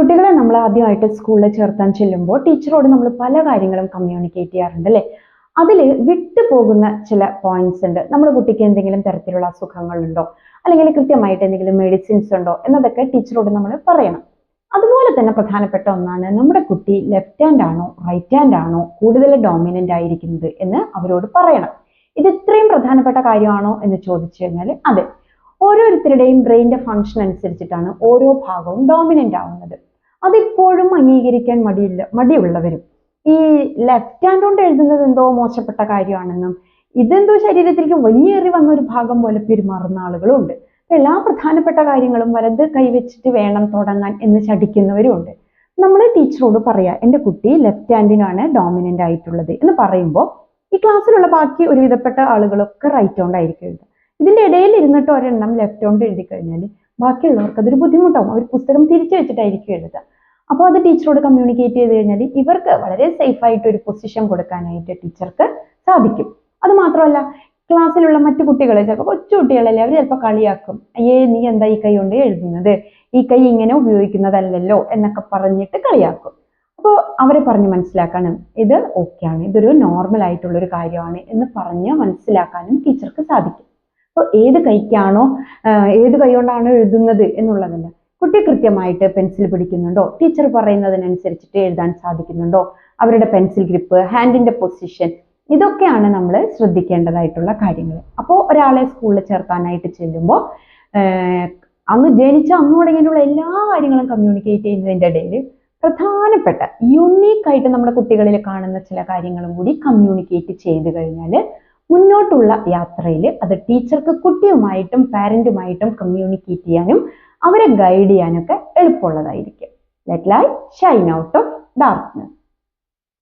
കുട്ടികളെ നമ്മൾ ആദ്യമായിട്ട് സ്കൂളിൽ ചേർത്താൻ ചെല്ലുമ്പോൾ ടീച്ചറോട് നമ്മൾ പല കാര്യങ്ങളും കമ്മ്യൂണിക്കേറ്റ് ചെയ്യാറുണ്ട് അല്ലേ? അതിൽ വിട്ടുപോകുന്ന ചില പോയിന്റ്സ് ഉണ്ട്. നമ്മുടെ കുട്ടിക്ക് എന്തെങ്കിലും തരത്തിലുള്ള അസുഖങ്ങളുണ്ടോ, അല്ലെങ്കിൽ കൃത്യമായിട്ട് എന്തെങ്കിലും മെഡിസിൻസ് ഉണ്ടോ എന്നതൊക്കെ ടീച്ചറോട് നമ്മൾ പറയണം. അതുപോലെ തന്നെ പ്രധാനപ്പെട്ട ഒന്നാണ് നമ്മുടെ കുട്ടി ലെഫ്റ്റ് ഹാൻഡ് ആണോ റൈറ്റ് ഹാൻഡ് ആണോ കൂടുതൽ ഡോമിനന്റ് ആയിരിക്കുന്നത് എന്ന് അവരോട് പറയണം. ഇത് ഇത്രയും പ്രധാനപ്പെട്ട കാര്യമാണോ എന്ന് ചോദിച്ചു കഴിഞ്ഞാൽ അതെ. ഓരോരുത്തരുടെയും ബ്രെയിനിന്റെ ഫംഗ്ഷൻ അനുസരിച്ചിട്ടാണ് ഓരോ ഭാഗവും ഡോമിനന്റ് ആവുന്നത്. അതിപ്പോഴും അംഗീകരിക്കാൻ മടിയുള്ളവരും ഈ ലെഫ്റ്റ് ഹാൻഡ് കൊണ്ട് എഴുതുന്നത് എന്തോ മോശപ്പെട്ട കാര്യമാണെന്നും ഇതെന്തോ ശരീരത്തിലേക്ക് വലിയേറി വന്ന ഒരു ഭാഗം പോലെ പെരുമാറുന്ന ആളുകളും ഉണ്ട്. എല്ലാ പ്രധാനപ്പെട്ട കാര്യങ്ങളും വലത് കൈവച്ചിട്ട് വേണം തുടങ്ങാൻ എന്ന് ശഠിക്കുന്നവരും ഉണ്ട്. നമ്മൾ ടീച്ചറോട് പറയാ, എൻ്റെ കുട്ടി ലെഫ്റ്റ് ഹാൻഡിനാണ് ഡോമിനന്റ് ആയിട്ടുള്ളത് എന്ന് പറയുമ്പോൾ ഈ ക്ലാസ്സിലുള്ള ബാക്കി ഒരുവിധപ്പെട്ട ആളുകളൊക്കെ റൈറ്റ് ഹാൻഡ് ആയിരിക്കും എഴുതുക. ഇതിന്റെ ഇടയിൽ ഇരുന്നിട്ട് ഒരെണ്ണം ലെഫ്റ്റ് ഹാൻഡ് എഴുതി കഴിഞ്ഞാൽ ബാക്കിയുള്ളവർക്ക് അതൊരു ബുദ്ധിമുട്ടാവും. അവർ പുസ്തകം തിരിച്ചു വെച്ചിട്ടായിരിക്കും എഴുതുക. അപ്പോൾ അത് ടീച്ചറോട് കമ്മ്യൂണിക്കേറ്റ് ചെയ്ത് കഴിഞ്ഞാൽ ഇവർക്ക് വളരെ സേഫ് ആയിട്ട് ഒരു പൊസിഷൻ കൊടുക്കാനായിട്ട് ടീച്ചർക്ക് സാധിക്കും. അത് മാത്രമല്ല, ക്ലാസ്സിലുള്ള മറ്റു കുട്ടികളെ, ചിലപ്പോൾ കൊച്ചു കുട്ടികളല്ലേ, അവർ ചിലപ്പോൾ കളിയാക്കും. അയ്യേ, നീ എന്താ ഈ കൈ കൊണ്ട് എഴുതുന്നത്, ഈ കൈ ഇങ്ങനെ ഉപയോഗിക്കുന്നതല്ലല്ലോ എന്നൊക്കെ പറഞ്ഞിട്ട് കളിയാക്കും. അപ്പോൾ അവരെ പറഞ്ഞ് മനസ്സിലാക്കാനും ഇത് ഓക്കെയാണ്, ഇതൊരു നോർമൽ ആയിട്ടുള്ള ഒരു കാര്യമാണ് എന്ന് പറഞ്ഞ് മനസ്സിലാക്കാനും ടീച്ചർക്ക് സാധിക്കും. അപ്പോൾ ഏത് കൈക്കാണോ ഏത് കൈ കൊണ്ടാണോ എഴുതുന്നത് എന്നുള്ളതല്ല, കുട്ടി കൃത്യമായിട്ട് പെൻസിൽ പിടിക്കുന്നുണ്ടോ, ടീച്ചർ പറയുന്നതിനനുസരിച്ചിട്ട് എഴുതാൻ സാധിക്കുന്നുണ്ടോ, അവരുടെ പെൻസിൽ ഗ്രിപ്പ്, ഹാൻഡിന്റെ പൊസിഷൻ, ഇതൊക്കെയാണ് നമ്മൾ ശ്രദ്ധിക്കേണ്ടതായിട്ടുള്ള കാര്യങ്ങൾ. അപ്പോൾ ഒരാളെ സ്കൂളിൽ ചേർക്കാനായിട്ട് ചെല്ലുമ്പോൾ അന്ന് ജനിച്ച അന്ന് തുടങ്ങിയിട്ടുള്ള എല്ലാ കാര്യങ്ങളും കമ്മ്യൂണിക്കേറ്റ് ചെയ്യുന്നതിൻ്റെ ഇടയിൽ പ്രധാനപ്പെട്ട യുണീക്ക് ആയിട്ട് നമ്മുടെ കുട്ടികളിൽ കാണുന്ന ചില കാര്യങ്ങളും കൂടി കമ്മ്യൂണിക്കേറ്റ് ചെയ്ത് കഴിഞ്ഞാൽ മുന്നോട്ടുള്ള യാത്രയിൽ അത് ടീച്ചർക്ക് കുട്ടിയുമായിട്ടും പാരന്റുമായിട്ടും കമ്മ്യൂണിക്കേറ്റ് ചെയ്യാനും അവരെ ഗൈഡ് ചെയ്യാനൊക്കെ എളുപ്പമുള്ളതായിരിക്കും. Let light shine out of darkness.